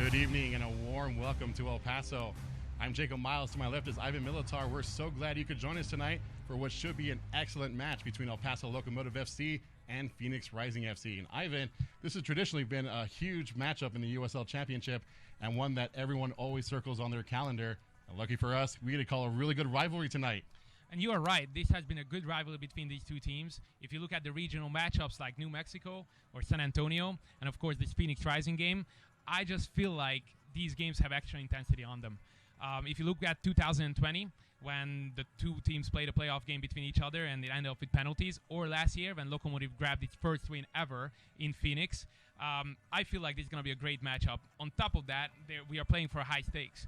Good evening and a warm welcome to El Paso. I'm Jacob Meils. To my left is Ivan Militar. We're so glad you could join us tonight for what should be an excellent match between El Paso Locomotive FC and Phoenix Rising FC. And Ivan, this has traditionally been a huge matchup in the USL Championship and one that everyone always circles on their calendar. And lucky for us, we get to call a really good rivalry tonight. And you are right. This has been a good rivalry between these two teams. If you look at the regional matchups like New Mexico or San Antonio, and of course this Phoenix Rising game, I just feel like these games have extra intensity on them. If you look at 2020, when the two teams played a playoff game between each other and it ended up with penalties, or last year when Locomotive grabbed its first win ever in Phoenix, I feel like this is going to be a great matchup. On top of that, we are playing for high stakes.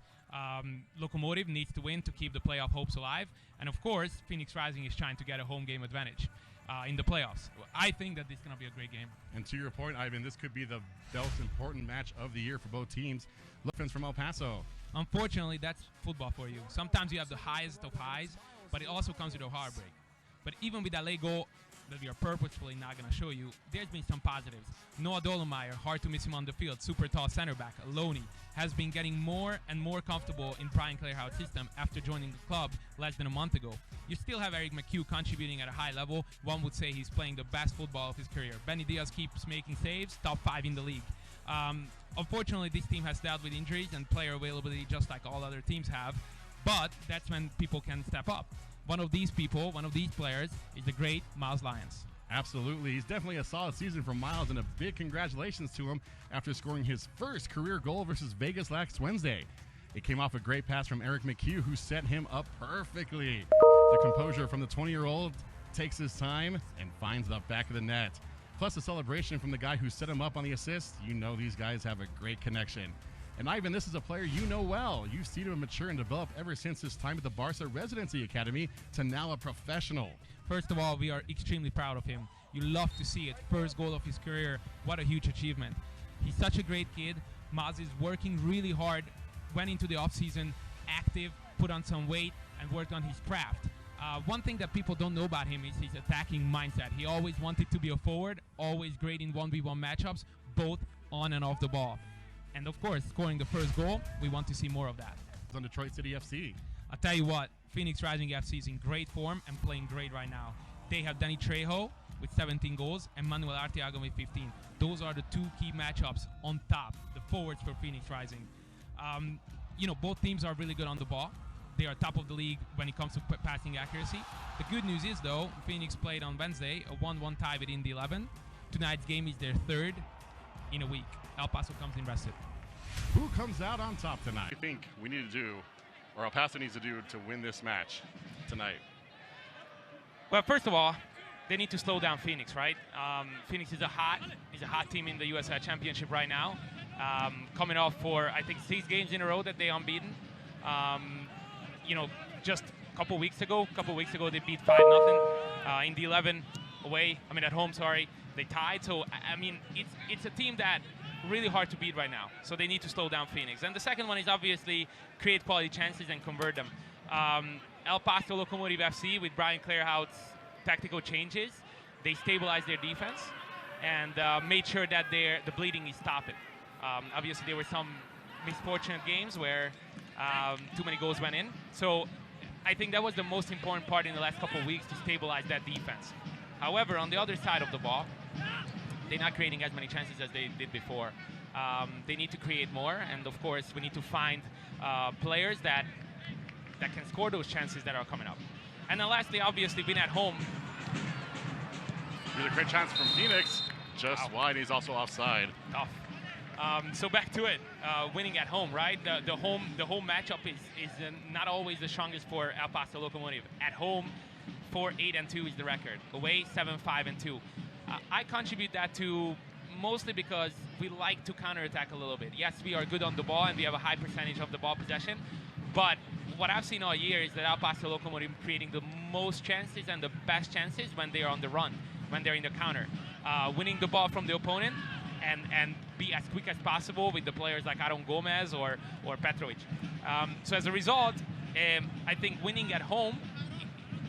Locomotive needs to win to keep the playoff hopes alive. And of course, Phoenix Rising is trying to get a home game advantage in the playoffs. I think that this is going to be a great game. And to your point, Ivan, this could be the most important match of the year for both teams. Fans from El Paso. Unfortunately, that's football for you. Sometimes you have the highest of highs, but it also comes with a heartbreak. But even with that late goal that we are purposefully not going to show you, there's been some positives. Noah Dolomeier, hard to miss him on the field, super tall center back, Loney, has been getting more and more comfortable in Brian Clarehout's system after joining the club less than a month ago. You still have Eric McHugh contributing at a high level. One would say he's playing the best football of his career. Benny Diaz keeps making saves, top 5 in the league. Unfortunately, this team has dealt with injuries and player availability just like all other teams have, but that's when people can step up. One of these people, one of these players, is the great Meils Lyons. Absolutely. He's definitely a solid season for Meils, and a big congratulations to him after scoring his first career goal versus Vegas last Wednesday. It came off a great pass from Eric McHugh, who set him up perfectly. The composure from the 20-year-old takes his time and finds the back of the net. Plus a celebration from the guy who set him up on the assist. You know these guys have a great connection. And Ivan, this is a player you know well. You've seen him mature and develop ever since his time at the Barca Residency Academy to now a professional. First of all, we are extremely proud of him. You love to see it. First goal of his career. What a huge achievement. He's such a great kid. Meils is working really hard, went into the offseason active, put on some weight, and worked on his craft. One thing that people don't know about him is his attacking mindset. He always wanted to be a forward, always great in 1v1 matchups, both on and off the ball. And of course, scoring the first goal, we want to see more of that. On Detroit City FC. I'll tell you what, Phoenix Rising FC is in great form and playing great right now. They have Danny Trejo with 17 goals and Manuel Arteaga with 15. Those are the two key matchups on top, the forwards for Phoenix Rising. Both teams are really good on the ball. They are top of the league when it comes to passing accuracy. The good news is, though, Phoenix played on Wednesday, a 1-1 tie with Indy 11. Tonight's game is their third in a week. El Paso comes in rested. Who comes out on top tonight? What do you think we need to do, or El Paso needs to do, to win this match tonight? Well, first of all, they need to slow down Phoenix, right? Phoenix is a hot team in the USL Championship right now. Coming off for, I think, 6 games in a row that they're unbeaten. Just a couple weeks ago they beat 5-0 in the 11 at home, they tied. So it's a team that really hard to beat right now, so they need to slow down Phoenix. And the second one is obviously create quality chances and convert them. El Paso Locomotive FC, with Brian Clarehout's tactical changes, they stabilized their defense and made sure that the bleeding is stopping. Obviously there were some misfortunate games where too many goals went in. So I think that was the most important part in the last couple of weeks, to stabilize that defense. However, on the other side of the ball, they're not creating as many chances as they did before. They need to create more, and of course we need to find players that can score those chances that are coming up. And then lastly, obviously, being at home. Really great chance from Phoenix, just wide. He's also offside. Tough. So back to it, winning at home, right? The home matchup is not always the strongest for El Paso Locomotive. At home, 4-8-2 is the record. Away, 7-5-2. I contribute that to mostly because we like to counterattack a little bit. Yes, we are good on the ball and we have a high percentage of the ball possession, but what I've seen all year is that El Paso Locomotive creating the most chances and the best chances when they are on the run, when they're in the counter, winning the ball from the opponent and be as quick as possible with the players like Aaron Gomez or Petrovic. So as a result, I think winning at home,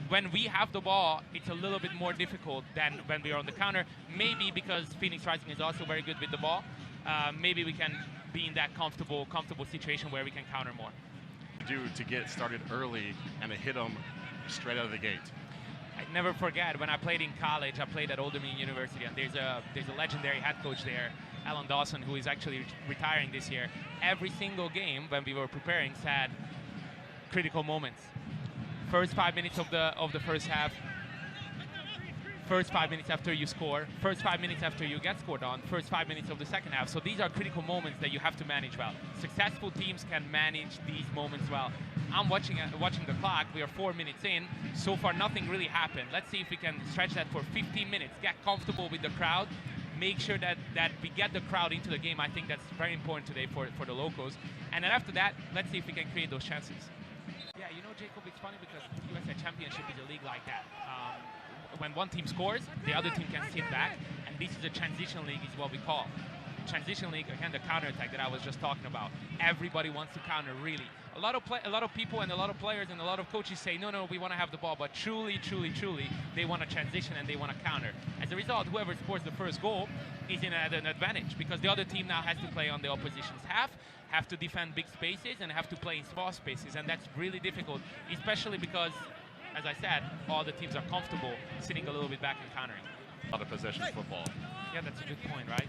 when we have the ball, it's a little bit more difficult than when we are on the counter. Maybe because Phoenix Rising is also very good with the ball. Maybe we can be in that comfortable situation where we can counter more. Do to get started early and to hit them straight out of the gate? I never forget when I played in college. I played at Old Dominion University, and there's a legendary head coach there, Alan Dawson, who is actually retiring this year. Every single game when we were preparing said critical moments. First 5 minutes of the first half, first 5 minutes after you score, first 5 minutes after you get scored on, first 5 minutes of the second half. So these are critical moments that you have to manage well. Successful teams can manage these moments well. I'm watching the clock. We are 4 minutes in. So far, nothing really happened. Let's see if we can stretch that for 15 minutes, get comfortable with the crowd, make sure that we get the crowd into the game. I think that's very important today for the Locos. And then after that, let's see if we can create those chances. Yeah, you know, Jacob, it's funny because the USL Championship is a league like that. When one team scores, the other team can sit back, and this is a transition league, is what we call. Transition league, again, the counterattack that I was just talking about. Everybody wants to counter, really. A lot of people and a lot of players and a lot of coaches say, no, we want to have the ball, but truly, they want to transition and they want to counter. As a result, whoever scores the first goal is at an advantage, because the other team now has to play on the opposition's half, have to defend big spaces, and have to play in small spaces, and that's really difficult, especially because, as I said, all the teams are comfortable sitting a little bit back and countering. A lot of possession football. Yeah, that's a good point, right?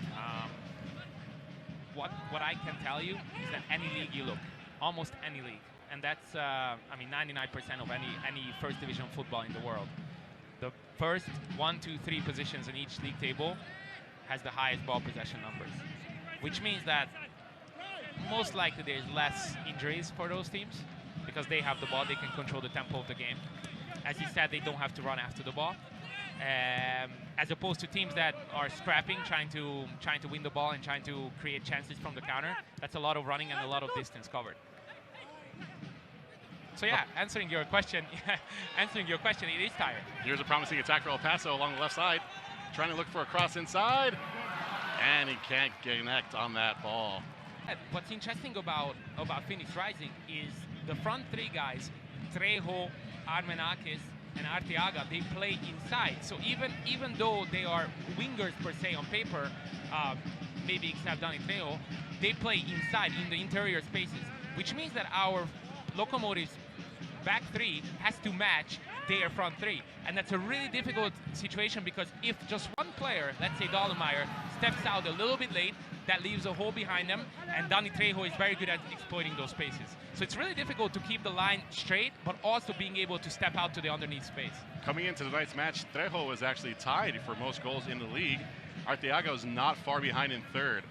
What I can tell you is that any league you look, almost any league, and that's 99% of any first division football in the world, the first 1, 2, 3 positions in each league table has the highest ball possession numbers, which means that most likely there's less injuries for those teams because they have the ball, they can control the tempo of the game. As you said, they don't have to run after the ball. As opposed to teams that are scrapping, trying to win the ball and trying to create chances from the counter. That's a lot of running and a lot of distance covered. So yeah, answering your question, it is tired. Here's a promising attack for El Paso along the left side, trying to look for a cross inside, and he can't connect on that ball. What's interesting about Phoenix Rising is the front three guys, Trejo, Armenakis, and Arteaga, they play inside. So even though they are wingers per se on paper, maybe except Dani Trejo, they play inside in the interior spaces, which means that our Locomotive's back three has to match their front three. And that's a really difficult situation, because if just one player, let's say Dollemeyer, steps out a little bit late, that leaves a hole behind them, and Dani Trejo is very good at exploiting those spaces. So it's really difficult to keep the line straight, but also being able to step out to the underneath space. Coming into tonight's match, Trejo was actually tied for most goals in the league. Arteaga is not far behind in third,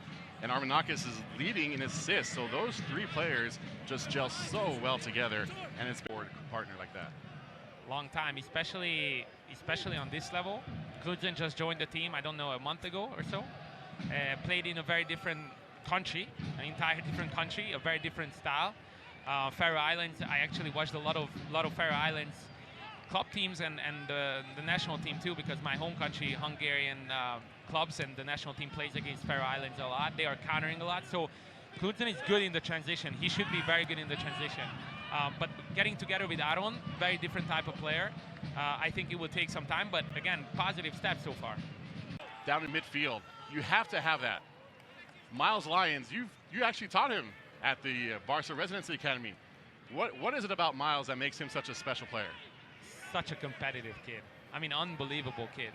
and Armenakis is leading in assists. So those three players just gel so well together, and it's a partner like that. Long time, especially on this level. Kludzen just joined the team, I don't know, a month ago or so. Played in a very different country, an entire different country, a very different style. Faroe Islands, I actually watched a lot of Faroe Islands club teams and the national team too, because my home country, Hungarian clubs, and the national team plays against Faroe Islands a lot. They are countering a lot, so Kludzen is good in the transition. He should be very good in the transition. But getting together with Aron, very different type of player. I think it will take some time, but again, positive steps so far. Down in midfield, you have to have that. Meils Lyons, you actually taught him at the Barca Residency Academy. What is it about Meils that makes him such a special player? Such a competitive kid. I mean, unbelievable kid.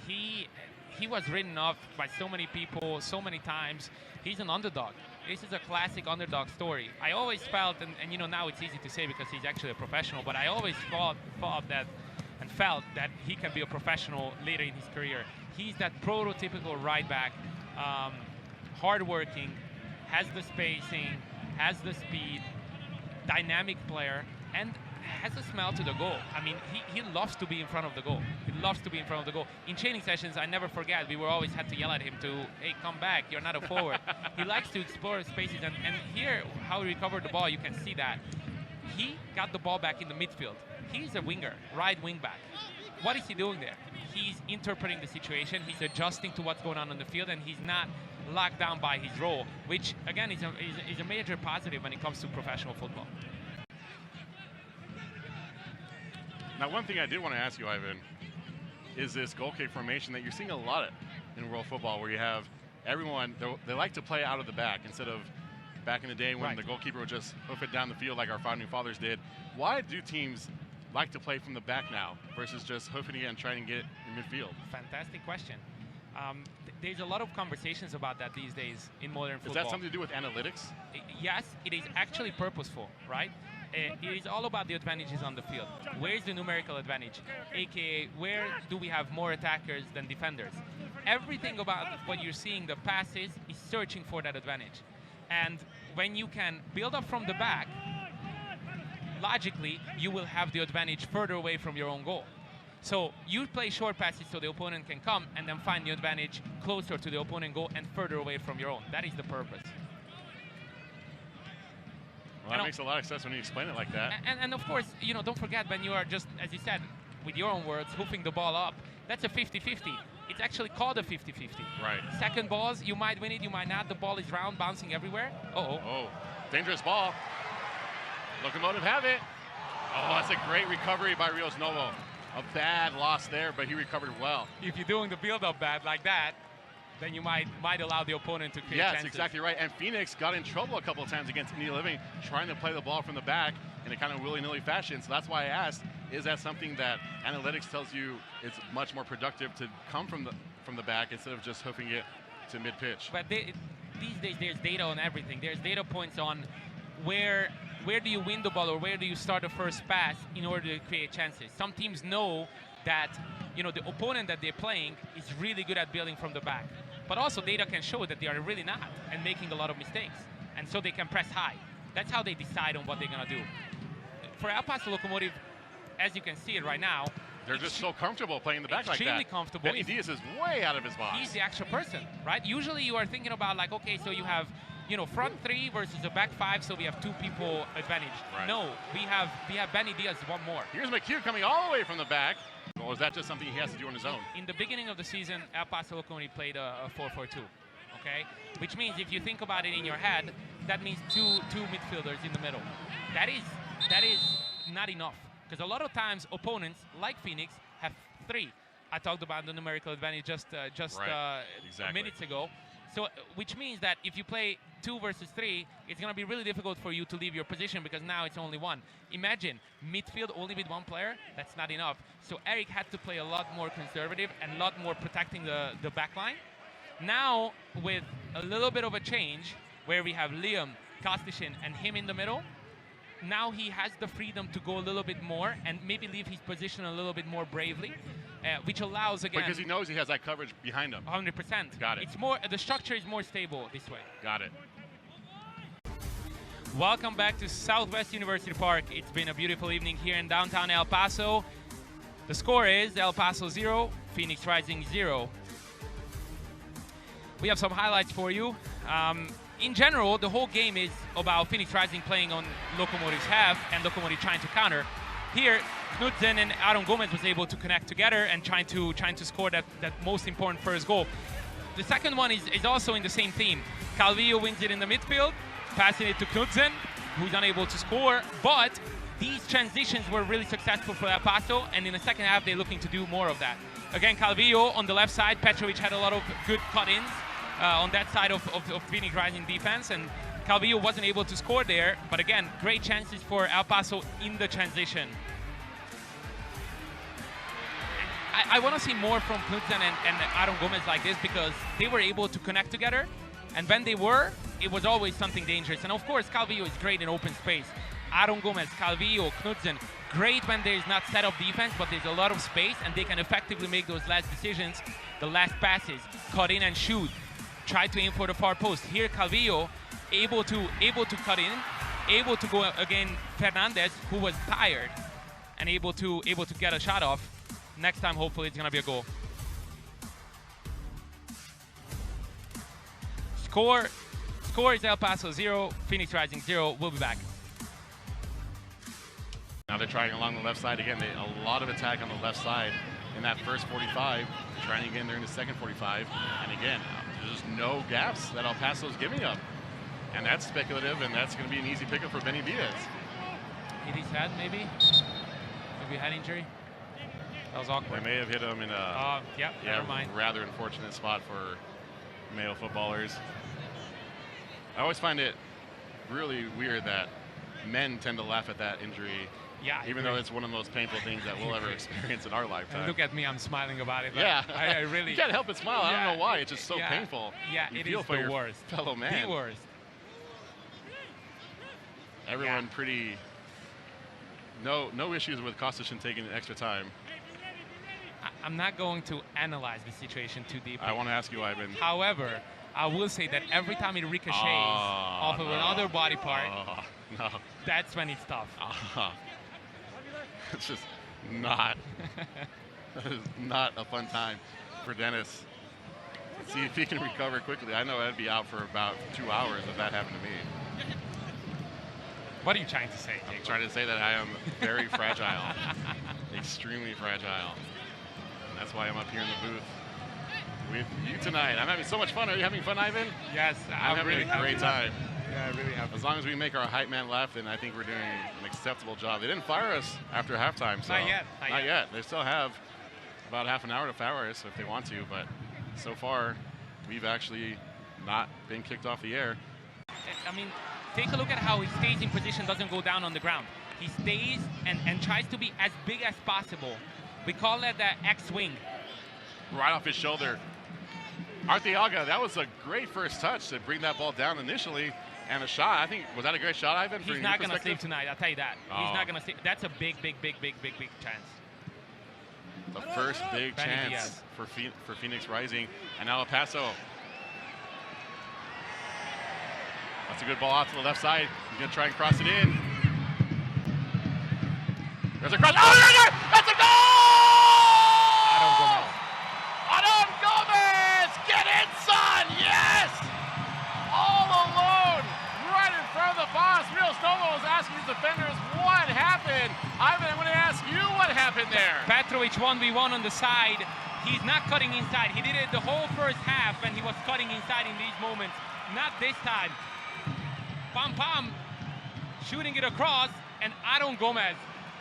He was written off by so many people so many times. He's an underdog. This is a classic underdog story. I always felt, and you know, now it's easy to say because he's actually a professional, but I always thought that and felt that he can be a professional later in his career. He's that prototypical right back, hardworking, has the spacing, has the speed, dynamic player, and has a smell to the goal. I mean, he loves to be in front of the goal. He loves to be in front of the goal. In training sessions, I never forget, we were always had to yell at him to, hey, come back, you're not a forward. He likes to explore spaces, and here, how he recovered the ball, you can see that. He got the ball back in the midfield. He's a winger, right wing back. What is he doing there? He's interpreting the situation, he's adjusting to what's going on the field, and he's not locked down by his role, which, again, is a major positive when it comes to professional football. Now, one thing I did want to ask you, Ivan, is this goal kick formation that you're seeing a lot of in world football, where you have everyone, they like to play out of the back instead of back in the day when the goalkeeper would just hoof it down the field like our founding fathers did. Why do teams like to play from the back now versus just hoofing it and trying to get in midfield? Fantastic question. There's a lot of conversations about that these days in modern football. Is that something to do with analytics? Yes, it is actually purposeful, right? It is all about the advantages on the field. Where's the numerical advantage? AKA, where do we have more attackers than defenders? Everything about what you're seeing, the passes, is searching for that advantage. And when you can build up from the back, logically, you will have the advantage further away from your own goal. So you play short passes so the opponent can come and then find the advantage closer to the opponent goal and further away from your own. That is the purpose. Well, that makes a lot of sense when you explain it like that. And of course, you know, don't forget when you are just, as you said, with your own words, hoofing the ball up, that's a 50-50. It's actually called a 50-50. Right. Second balls, you might win it, you might not. The ball is round, bouncing everywhere. Oh, dangerous ball. Locomotive have it. Oh, that's a great recovery by Rios Novo. A bad loss there, but he recovered well. If you're doing the build-up bad like that, then you might allow the opponent to create chances. Yes, exactly right. And Phoenix got in trouble a couple of times against Indy Living, trying to play the ball from the back in a kind of willy-nilly fashion. So that's why I asked, is that something that analytics tells you it's much more productive to come from the back instead of just hoofing it to mid-pitch? But these days, there's data on everything. There's data points on where do you win the ball or where do you start the first pass in order to create chances. Some teams know that, you know, the opponent that they're playing is really good at building from the back. But also data can show that they are really not and making a lot of mistakes. And so they can press high. That's how they decide on what they're going to do. For El Paso Locomotive, as you can see it right now, they're just so comfortable playing the back like that. Extremely comfortable. Benny Diaz is way out of his box. He's the extra person, right? Usually you are thinking about like, okay, so you have, you know, front three versus a back five, so we have two people advantage. Right. No, we have Benny Diaz, one more. Here's McHugh coming all the way from the back. Or is that just something he has to do on his own? In the beginning of the season, El Paso Locomotive played a 4-4-2, okay? Which means if you think about it in your head, that means two midfielders in the middle. That is not enough, because a lot of times opponents like Phoenix have three. I talked about the numerical advantage just minutes ago. So, which means that if you play 2 versus 3, it's going to be really difficult for you to leave your position because now it's only one. Imagine midfield only with one player. That's not enough. So Eric had to play a lot more conservative and a lot more protecting the back line. Now, with a little bit of a change where we have Liam, Kostishin, and him in the middle, now he has the freedom to go a little bit more and maybe leave his position a little bit more bravely. Which allows, again, because he knows he has that coverage behind him. 100%. Got it. It's more, the structure is more stable this way. Got it. Welcome back to Southwest University Park. It's been a beautiful evening here in downtown El Paso. The score is El Paso 0, Phoenix Rising 0. We have some highlights for you. In general, the whole game is about Phoenix Rising playing on Locomotive's half and Locomotive trying to counter. Here, Knudsen and Aaron Gomez was able to connect together and trying to score that most important first goal. The second one is also in the same theme. Calvillo wins it in the midfield, passing it to Knudsen, who's unable to score. But these transitions were really successful for El Paso, and in the second half, they're looking to do more of that. Again, Calvillo on the left side. Petrovic had a lot of good cut-ins on that side of Phoenix Rising defense, and Calvillo wasn't able to score there, but again, great chances for El Paso in the transition. I want to see more from Knudsen and Aaron Gomez like this because they were able to connect together, and when they were, it was always something dangerous. And of course, Calvillo is great in open space. Aaron Gomez, Calvillo, Knudsen, great when there's not set up defense, but there's a lot of space, and they can effectively make those last decisions, the last passes, cut in and shoot, try to aim for the far post. Here, Calvillo able to cut in, able to go against Fernandez, who was tired, and able to get a shot off. Next time, hopefully, it's gonna be a goal. Score is El Paso 0, Phoenix Rising 0. We'll be back. Now they're trying along the left side again. A lot of attack on the left side in that first 45. Trying again there in the second 45. And again, there's just no gaps that El Paso's giving up. And that's speculative, and that's going to be an easy pickup for Benny Diaz. Hit his head, maybe? Maybe head injury? That was awkward. They may have hit him in a never mind. rather unfortunate spot for male footballers. I always find it really weird that men tend to laugh at that injury. Yeah, even though it's one of the most painful things that we'll ever experience in our lifetime. And look at me, I'm smiling about it. Yeah, I really. You can't help but smile. I don't know why. It's just so painful. Yeah, you it feel is for the your worst. fellow man. The worst. Everyone pretty. No issues with Kostichin taking extra time. I'm not going to analyze the situation too deeply. I want to ask you, Ivan. However, I will say that every time it ricochets off of another body part, that's when it's tough. It's just not. That is not a fun time for Dennis. Let's see if he can recover quickly. I know I'd be out for about 2 hours if that happened to me. What are you trying to say, Jake? I'm trying to say that I am very fragile, extremely fragile. And that's why I'm up here in the booth with you tonight. I'm having so much fun. Are you having fun, Ivan? Yes, I'm having really a great time. Yeah, I really have. As long as we make our hype man laugh, then I think we're doing an acceptable job. They didn't fire us after halftime, so not yet. Not yet. They still have about half an hour to fire us if they want to, but so far we've actually not been kicked off the air. I mean, take a look at how he stays in position, doesn't go down on the ground. He stays and tries to be as big as possible. We call that the X-wing. Right off his shoulder. Arteaga, that was a great first touch to bring that ball down initially. And a shot, I think, was that a great shot, Ivan? He's not going to save tonight, I'll tell you that. He's not going to save. That's a big chance. The first big chance for Phoenix Rising. And now El Paso. That's a good ball out to the left side. He's going to try and cross it in. There's a cross. Oh, there! That's a goal! Adon Gomez! Get in, son! Yes! All alone, right in front of the box. Real Snowball was asking his defenders what happened. Ivan, I'm going to ask you what happened there. Petrovic 1v1 on the side. He's not cutting inside. He did it the whole first half when he was cutting inside in these moments. Not this time. Pam, shooting it across, and Adon Gomez.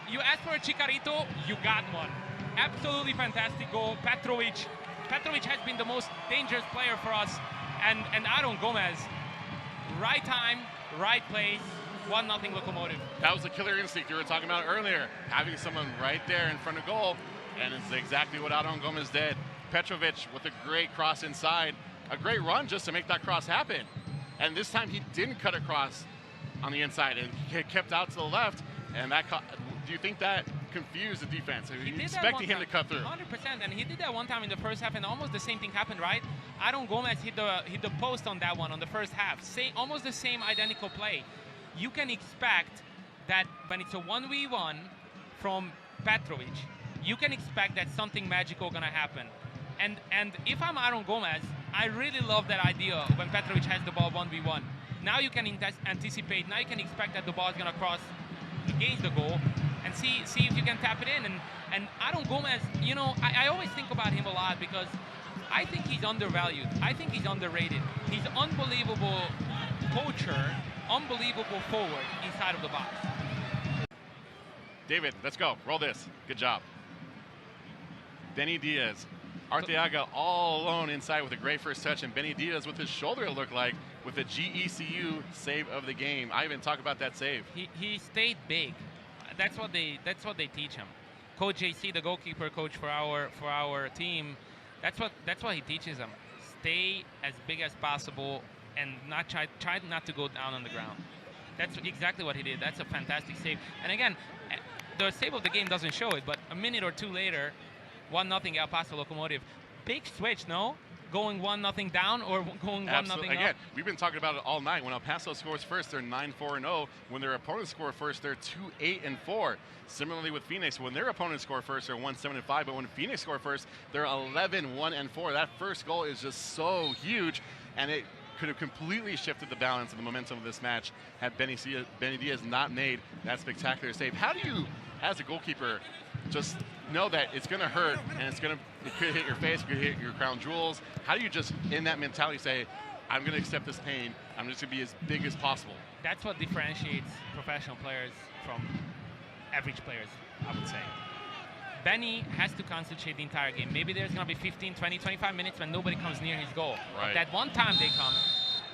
You asked for a Chicarito, you got one. Absolutely fantastic goal. Petrovic has been the most dangerous player for us, and Adon Gomez, right time, right place, 1-0 Locomotive. That was the killer instinct you were talking about earlier, having someone right there in front of goal, and it's exactly what Adon Gomez did. Petrovic with a great cross inside, a great run just to make that cross happen. And this time he didn't cut across on the inside, and he kept out to the left, and that do you think that confused the defense? Are you expecting him to cut through? 100%, and he did that one time in the first half, and almost the same thing happened, right? Adon Gomez hit the post on that one on the first half. Almost the same identical play. You can expect that when it's a 1v1 from Petrovic, you can expect that something magical gonna happen. And if I'm Adon Gomez, I really love that idea when Petrovic has the ball 1v1. Now you can anticipate, now you can expect that the ball is gonna cross against the goal, and see if you can tap it in. And Adon Gomez, you know, I always think about him a lot because I think he's undervalued. I think he's underrated. He's unbelievable poacher, unbelievable forward inside of the box. David, let's go. Roll this. Good job. Benny Diaz. Arteaga all alone inside with a great first touch, and Benny Diaz with his shoulder, it looked like, with a GECU save of the game. Ivan, talk about that save. He stayed big. That's what they teach him. Coach JC, the goalkeeper coach for our team, that's what he teaches them. Stay as big as possible and not try not to go down on the ground. That's exactly what he did. That's a fantastic save. And again, the save of the game doesn't show it, but a minute or two later, 1-0 El Paso Locomotive. Big switch, no? Going 1-0 down or going 1-0 up? Again, we've been talking about it all night. When El Paso scores first, they're 9-4-0. When their opponents score first, they're 2-8-4. Similarly with Phoenix, when their opponents score first, they're 1-7-5. But when Phoenix score first, they're 11-1-4. That first goal is just so huge, and it could have completely shifted the balance and the momentum of this match had Benny Diaz not made that spectacular save. How do you, as a goalkeeper, just know that it's going to hurt and it could hit your face, it could hit your crown jewels? How do you just, in that mentality, say, I'm going to accept this pain, I'm just going to be as big as possible? That's what differentiates professional players from average players, I would say. Benny has to concentrate the entire game. Maybe there's going to be 15, 20, 25 minutes when nobody comes near his goal. Right. That one time they come.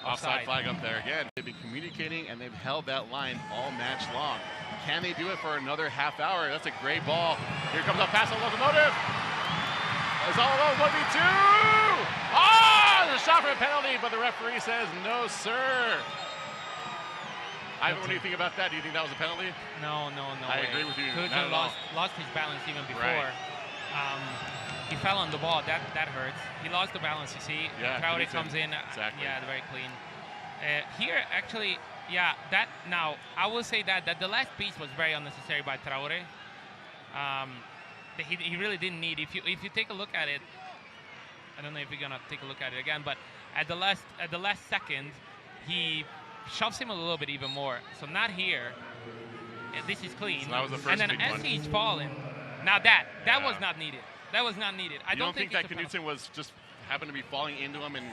Offside flag up there again. They've been communicating and they've held that line all match long. Can they do it for another half hour? That's a great ball. Here comes a Paso Locomotive. It's all alone, 1v2. Oh, there's a shot for a penalty, but the referee says no, sir. Ivan, what do you think about that? Do you think that was a penalty? No. I agree with you. Kudrin lost his balance even before. Right. He fell on the ball. That hurts. He lost the balance, you see. Yeah, Traore comes in. Exactly. Yeah, very clean. Here, actually, yeah, now, I will say that the last piece was very unnecessary by Traore. He really didn't need. If you take a look at it, I don't know if you're gonna take a look at it again, but at the last second, he shoves him a little bit even more. So not here. This is clean. So that was the first and then big as one. he's falling, now that was not needed. That was not needed. I don't think that Knudsen was just happened to be falling into him and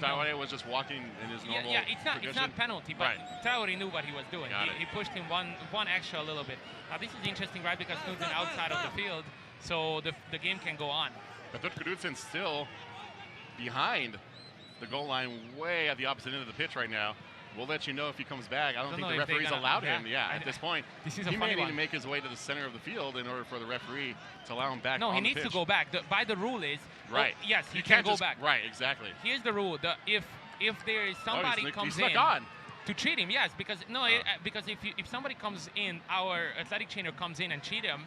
Traore was just walking in his normal it's not penalty, but Traore knew what he was doing. He pushed him one extra a little bit. Now this is interesting, right? Because Knudsen outside of the field, so the game can go on. But Knudsen's still behind the goal line, way at the opposite end of the pitch right now. We'll let you know if he comes back. I don't think the referee's allowed him. Yeah, at this point, he may need to make his way to the center of the field in order for the referee to allow him back. No, he needs to go back. By the rule is yes, he can't go back. Right, exactly. Here's the rule: if there is somebody comes in to treat him, yes, because because if somebody comes in, our athletic trainer comes in and treat him,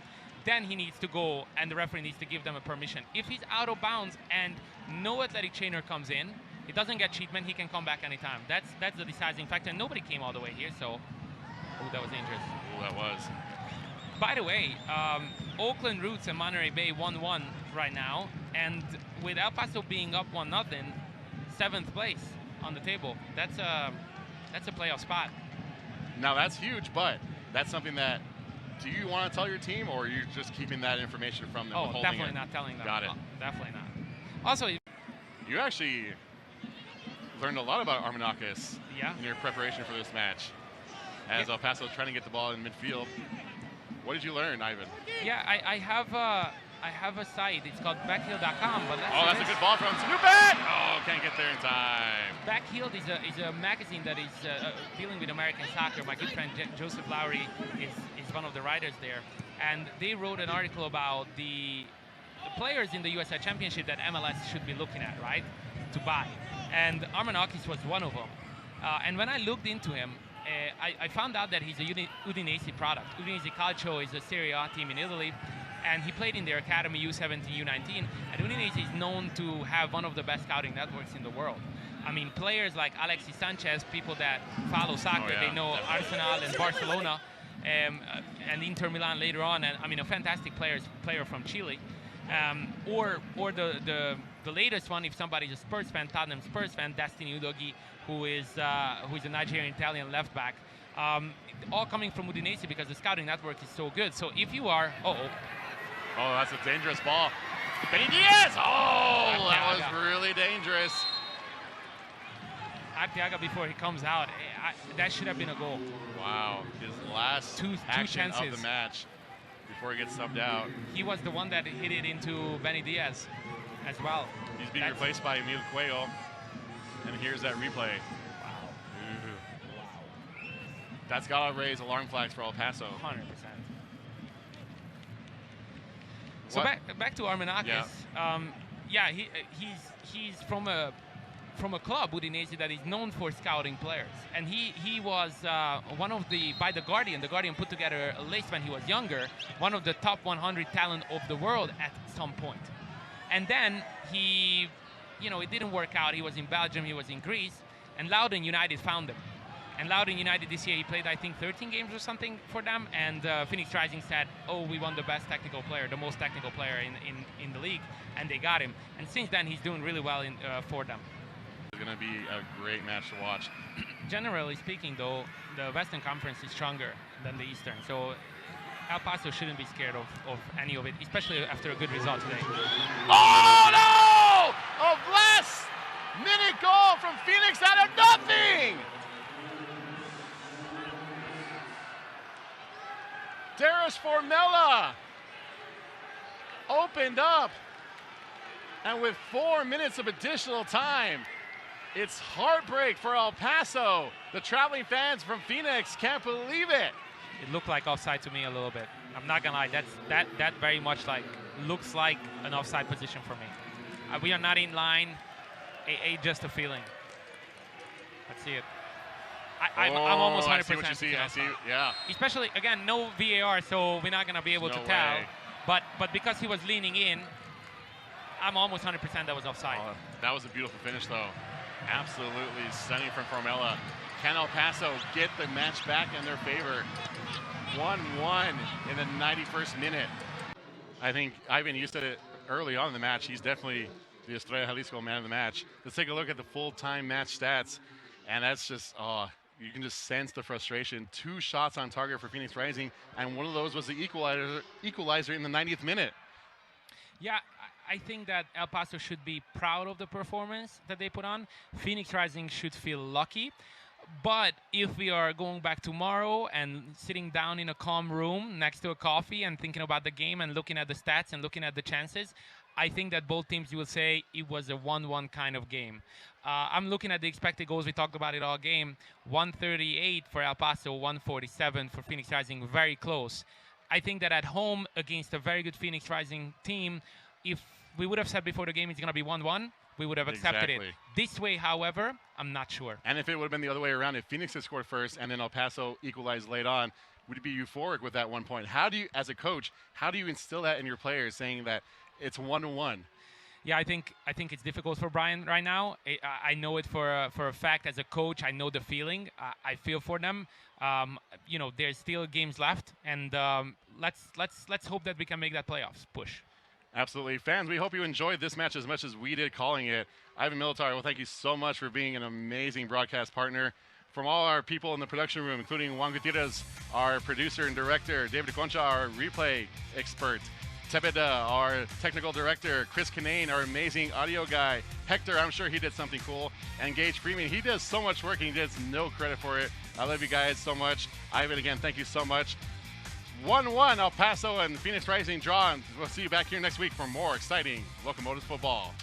then he needs to go and the referee needs to give them a permission. If he's out of bounds and no athletic trainer comes in, he doesn't get treatment, he can come back anytime. That's the deciding factor. Nobody came all the way here, so that was dangerous. That was. By the way, Oakland Roots and Monterey Bay 1-1 right now, and with El Paso being up 1-0, 7th place on the table. That's a playoff spot. Now that's huge, but that's something that. Do you want to tell your team, or are you just keeping that information from them? Oh, definitely not telling them. Got it. Definitely not. Also, you actually learned a lot about Armenakis in your preparation for this match. As El Paso trying to get the ball in midfield. What did you learn, Ivan? Yeah, I have a site. It's called Backheel.com. But that's a good ball from Sanupan! Oh, can't get there in time. Backheel is a magazine that is dealing with American soccer. My good friend Joseph Lowry is one of the writers there. And they wrote an article about the players in the USL Championship that MLS should be looking at, right, to buy. And Armenakis was one of them. And when I looked into him, I found out that he's a Udinese product. Udinese Calcio is a Serie A team in Italy, and he played in their academy U17, U19. And Udinese is known to have one of the best scouting networks in the world. I mean, players like Alexis Sanchez, people that follow soccer, they know Arsenal and Barcelona, and Inter Milan later on. And I mean, a fantastic player from Chile. Or the latest one, if somebody's a Spurs fan, Tottenham Spurs fan, Destiny Udogi, who is a Nigerian-Italian left back, all coming from Udinese because the scouting network is so good. So if you are, oh, that's a dangerous ball. Benny Diaz! Oh, that was really dangerous. Arteaga before he comes out, that should have been a goal. Wow, his last two chances of the match before he gets subbed out. He was the one that hit it into Benny Diaz as well. He's being replaced by Emil Cuello. And here's that replay. Wow. That's got to raise alarm flags for El Paso. 100%. So back to Armenakis. He's from a club, Udinese, that is known for scouting players. And he was one of by The Guardian put together a list when he was younger, one of the top 100 talent of the world at some point. And then it didn't work out. He was in Belgium, he was in Greece, and Loudoun United found him. And Loudoun United this year, he played, I think, 13 games or something for them, and Phoenix Rising said, oh, we want the best technical player, the most technical player in the league, and they got him. And since then, he's doing really well for them. It's going to be a great match to watch. Generally speaking, though, the Western Conference is stronger than the Eastern, so El Paso shouldn't be scared of any of it, especially after a good result today. Oh, no! A last-minute goal from Phoenix out of nothing! Darius Formella opened up. And with 4 minutes of additional time, it's heartbreak for El Paso. The traveling fans from Phoenix can't believe it. It looked like offside to me a little bit. I'm not gonna lie. That very much looks like an offside position for me. We are not in line. Just a feeling. Let's see it. I'm almost 100%. I see what you see. I see. Yeah. Especially again, no VAR, so we're not gonna be able to tell. But because he was leaning in, I'm almost 100% that was offside. That was a beautiful finish, though. Absolutely stunning from Formella. Can El Paso get the match back in their favor? 1-1 in the 91st minute. I think Ivan, you said it early on in the match. He's definitely the Estrella Jalisco man of the match. Let's take a look at the full-time match stats. And that's just, you can just sense the frustration. 2 shots on target for Phoenix Rising, and one of those was the equalizer in the 90th minute. Yeah, I think that El Paso should be proud of the performance that they put on. Phoenix Rising should feel lucky. But if we are going back tomorrow and sitting down in a calm room next to a coffee and thinking about the game and looking at the stats and looking at the chances, I think that both teams, you will say it was a 1-1 kind of game. I'm looking at the expected goals. We talked about it all game. 138 for El Paso, 147 for Phoenix Rising, very close. I think that at home against a very good Phoenix Rising team, if we would have said before the game it's going to be 1-1, we would have accepted it. This way, however, I'm not sure. And if it would have been the other way around, if Phoenix had scored first and then El Paso equalized late on, would you be euphoric with that 1 point? How do you, as a coach, how do you instill that in your players, saying that it's 1-1? Yeah, I think it's difficult for Brian right now. I know it for a fact. As a coach, I know the feeling. I feel for them. There's still games left, and let's hope that we can make that playoffs push. Absolutely. Fans, we hope you enjoyed this match as much as we did calling it. Ivan Militar, well, thank you so much for being an amazing broadcast partner. From all our people in the production room, including Juan Gutierrez, our producer and director, David Concha, our replay expert, Tepeda, our technical director, Chris Kinane, our amazing audio guy, Hector, I'm sure he did something cool, and Gage Freeman, he does so much work and he gets no credit for it. I love you guys so much. Ivan, again, thank you so much. 1-1 El Paso and Phoenix Rising draw, and we'll see you back here next week for more exciting Locomotives football.